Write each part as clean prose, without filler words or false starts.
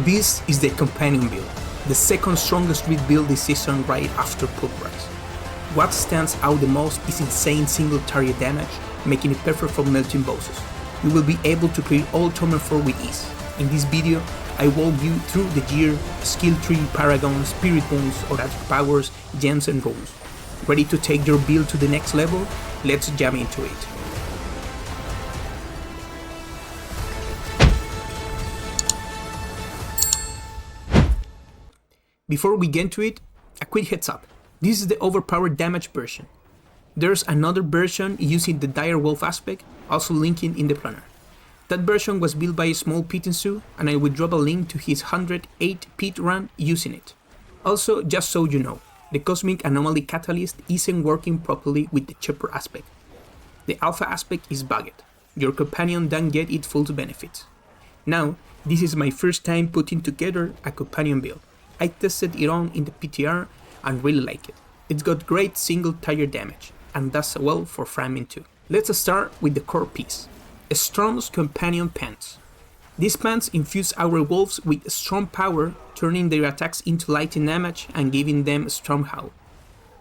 This is the companion build, the second strongest Druid build this season right after Pulverize. What stands out the most is insane single target damage, making it perfect for melting bosses. You will be able to clear all Torment 4 with ease. In this video, I walk you through the gear, skill tree, Paragon, spirit boons, HORADRIC powers, gems and runes. Ready to take your build to the next level? Let's jump into it. Before we get to it, a quick heads up. This is the overpowered damage version. There's another version using the dire wolf aspect, also linking in the planner. That version was built by SmallPettingZoo, and I will drop a link to his 108 pit run using it. Also, just so you know, the Cosmic Anomaly Catalyst isn't working properly with the Chopper aspect. The Alpha aspect is bugged. Your companion doesn't get its full benefits. Now, this is my first time putting together a companion build. I tested it on in the PTR and really like it. It's got great single target damage, and does well for farming too. Let's start with the core piece. Storm's Companion Pants. These pants infuse our wolves with strong power, turning their attacks into lightning damage and giving them a strong howl.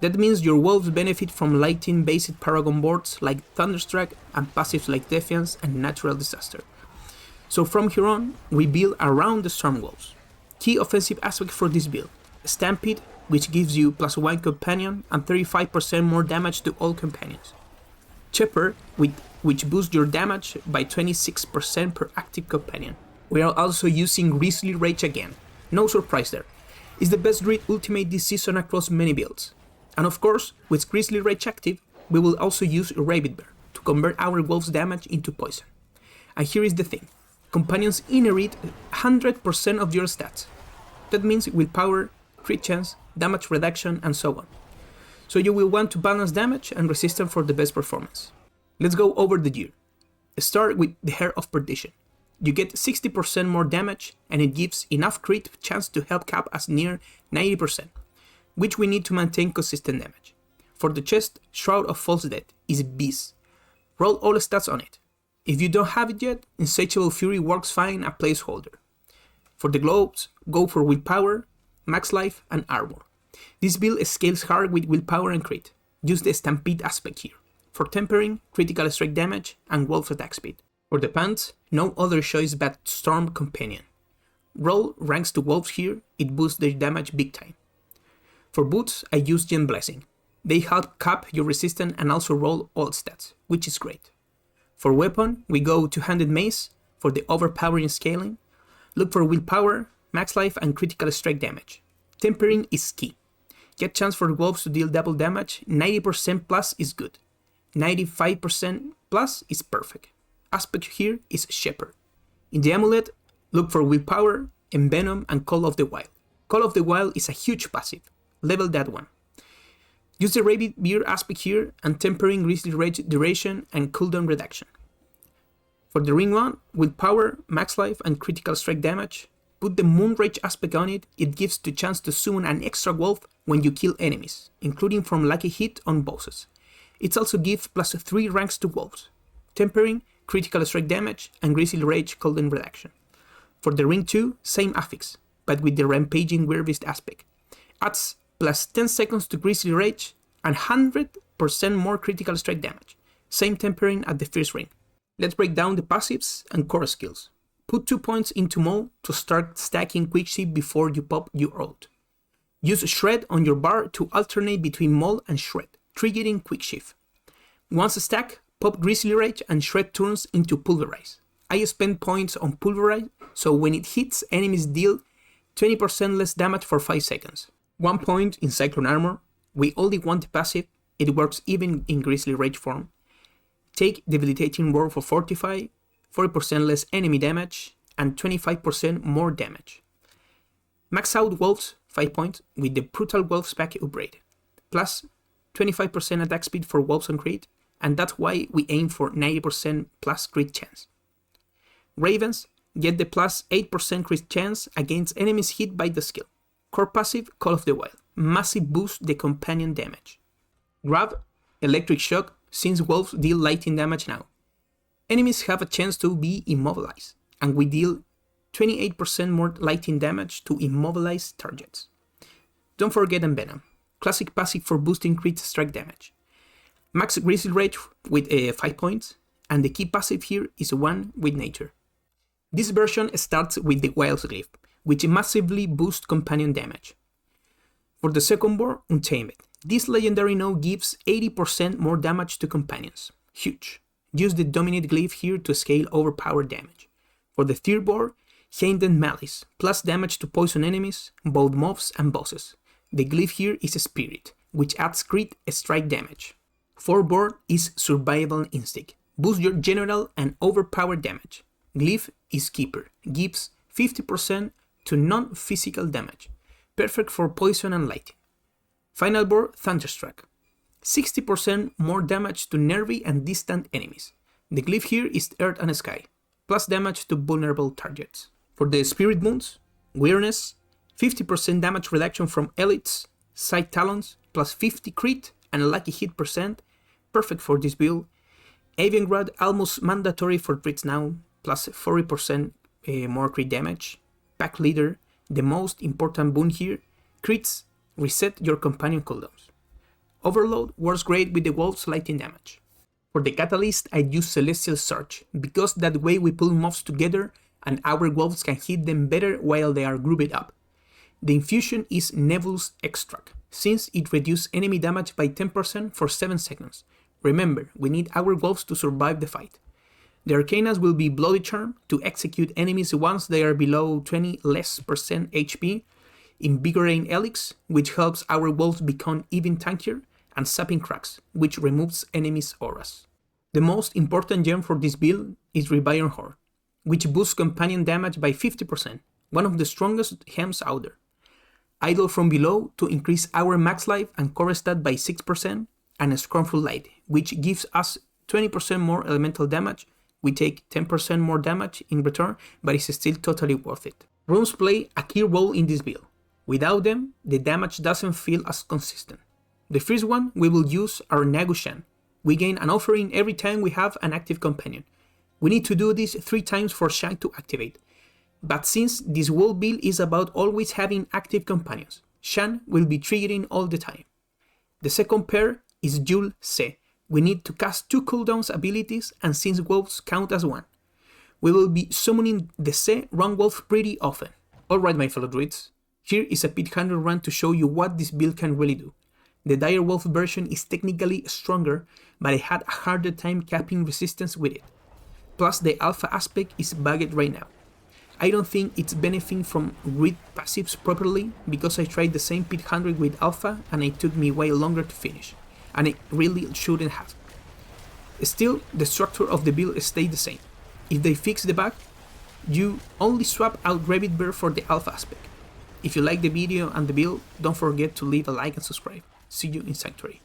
That means your wolves benefit from lightning based Paragon boards like Thunderstruck and passives like Defiance and Natural Disaster. So from here on, we build around the Storm Wolves. Key offensive aspect for this build: Stampede, which gives you +1 companion and 35% more damage to all companions. Chopper, which boosts your damage by 26% per active companion. We are also using Grizzly Rage again. No surprise there. It's the best Druid ultimate this season across many builds. And of course, with Grizzly Rage active, we will also use RABID Bear to convert our wolves' damage into poison. And here is the thing. Companions inherit 100% of your stats. That means willpower, crit chance, damage reduction, and so on. So you will want to balance damage and resistance for the best performance. Let's go over the gear. Start with the Hair of Perdition. You get 60% more damage, and it gives enough crit chance to help cap us near 90%, which we need to maintain consistent damage. For the chest, Shroud of False Death is beast. Roll all stats on it. If you don't have it yet, Insatiable Fury works fine as placeholder. For the globes, go for willpower, max life, and armor. This build scales hard with willpower and crit. Use the Stampede aspect here. For tempering, critical strike damage, and wolf attack speed. For the pants, no other choice but Storm Companion. Roll ranks to wolves here, it boosts their damage big time. For boots, I use Gem Blessing. They help cap your resistance and also roll all stats, which is great. For weapon, we go two-handed mace for the overpowering scaling. Look for willpower, max life, and critical strike damage. Tempering is key. Get chance for wolves to deal double damage. 90% plus is good. 95% plus is perfect. Aspect here is Shepherd. In the amulet, look for willpower, envenom, and Call of the Wild. Call of the Wild is a huge passive. Level that one. Use the Rabid Beard aspect here and tempering Grizzly Rage duration and cooldown reduction. For the ring one, willpower, max life, and critical strike damage, put the Moon Rage aspect on it. It gives the chance to summon an extra wolf when you kill enemies, including from lucky hit on bosses. It also gives +3 ranks to wolves, tempering, critical strike damage, and Grizzly Rage cooldown reduction. For the ring 2, same affix, but with the Rampaging Werevist aspect. Adds +10 seconds to Grizzly Rage and 100% more critical strike damage. Same tempering at the first ring. Let's break down the passives and core skills. Put 2 points into Maul to start stacking Quick Shift before you pop your ult. Use Shred on your bar to alternate between Maul and Shred, triggering Quick Shift. Once stacked, pop Grizzly Rage and Shred turns into Pulverize. I spend points on Pulverize, so when it hits, enemies deal 20% less damage for 5 seconds. 1 point in Cyclone Armor. We only want the passive, it works even in Grizzly Rage form. Take Debilitating Roar for Fortify, 40% less enemy damage, and 25% more damage. Max out Wolves, 5 points, with the Brutal Wolves pack upgrade. Plus 25% attack speed for Wolves on crit, and that's why we aim for 90% plus crit chance. Ravens, get the +8% crit chance against enemies hit by the skill. Core passive, Call of the Wild. Massive boost the companion damage. Grab, Electric Shock, since wolves deal lightning damage now. Enemies have a chance to be immobilized, and we deal 28% more lightning damage to immobilized targets. Don't forget Envenom, classic passive for boosting crit strike damage. Max Grizzly Rage with 5 points, and the key passive here is one with Nature. This version starts with the Wild's Glyph, which massively boosts companion damage. For the second board, Untamed. This legendary now gives 80% more damage to companions. Huge. Use the Dominate Glyph here to scale overpowered damage. For the third board, Hainted Malice, plus damage to poison enemies, both mobs and bosses. The glyph here is a Spirit, which adds crit strike damage. Fourth board is Survival Instinct. Boost your general and overpowered damage. Glyph is Keeper, gives 50% to non-physical damage. Perfect for poison and lightning. Final board, Thunderstruck. 60% more damage to nervy and distant enemies. The glyph here is Earth and Sky, plus damage to vulnerable targets. For the Spirit Wounds, Weirdness, 50% damage reduction from Elites, Side Talons, plus 50 crit and lucky hit percent, perfect for this build. Avian Grad, almost mandatory for Druids now, plus 40% more crit damage. Pack Leader, the most important boon here, crits reset your companion cooldowns. Overload works great with the Wolf's lightning damage. For the Catalyst, I use Celestial Surge, because that way we pull mobs together and our wolves can hit them better while they are grouped up. The infusion is Nebulous Extract, since it reduces enemy damage by 10% for 7 seconds. Remember, we need our wolves to survive the fight. The Arcanas will be Bloody Charm to execute enemies once they are below 20% less HP, Invigorating Elix, which helps our wolves become even tankier, and Sapping Cracks, which removes enemies' auras. The most important gem for this build is Reviron Horde, which boosts companion damage by 50%, one of the strongest gems out there. Idol from Below to increase our max life and core stat by 6%, and a Scornful Light, which gives us 20% more elemental damage. We take 10% more damage in return, but it's still totally worth it. Runes play a key role in this build. Without them, the damage doesn't feel as consistent. The first one we will use are Nagushan. We gain an offering every time we have an active companion. We need to do this 3 times for Shank to activate. But since this whole build is about always having active companions, Shan will be triggering all the time. The second pair is Jul Se. We need to cast 2 cooldowns abilities, and since wolves count as 1, we will be summoning the Se Run Wolf pretty often. Alright my fellow druids, here is a Pit 100 run to show you what this build can really do. The Dire Wolf version is technically stronger, but I had a harder time capping resistance with it. Plus the alpha aspect is bugged right now. I don't think it's benefiting from RABID passives properly, because I tried the same Pit 100 with alpha and it took me way longer to finish, and it really shouldn't have. Still, the structure of the build stayed the same. If they fix the bug, you only swap out RABID Bear for the alpha aspect. If you like the video and the build, don't forget to leave a like and subscribe. See you in Sanctuary.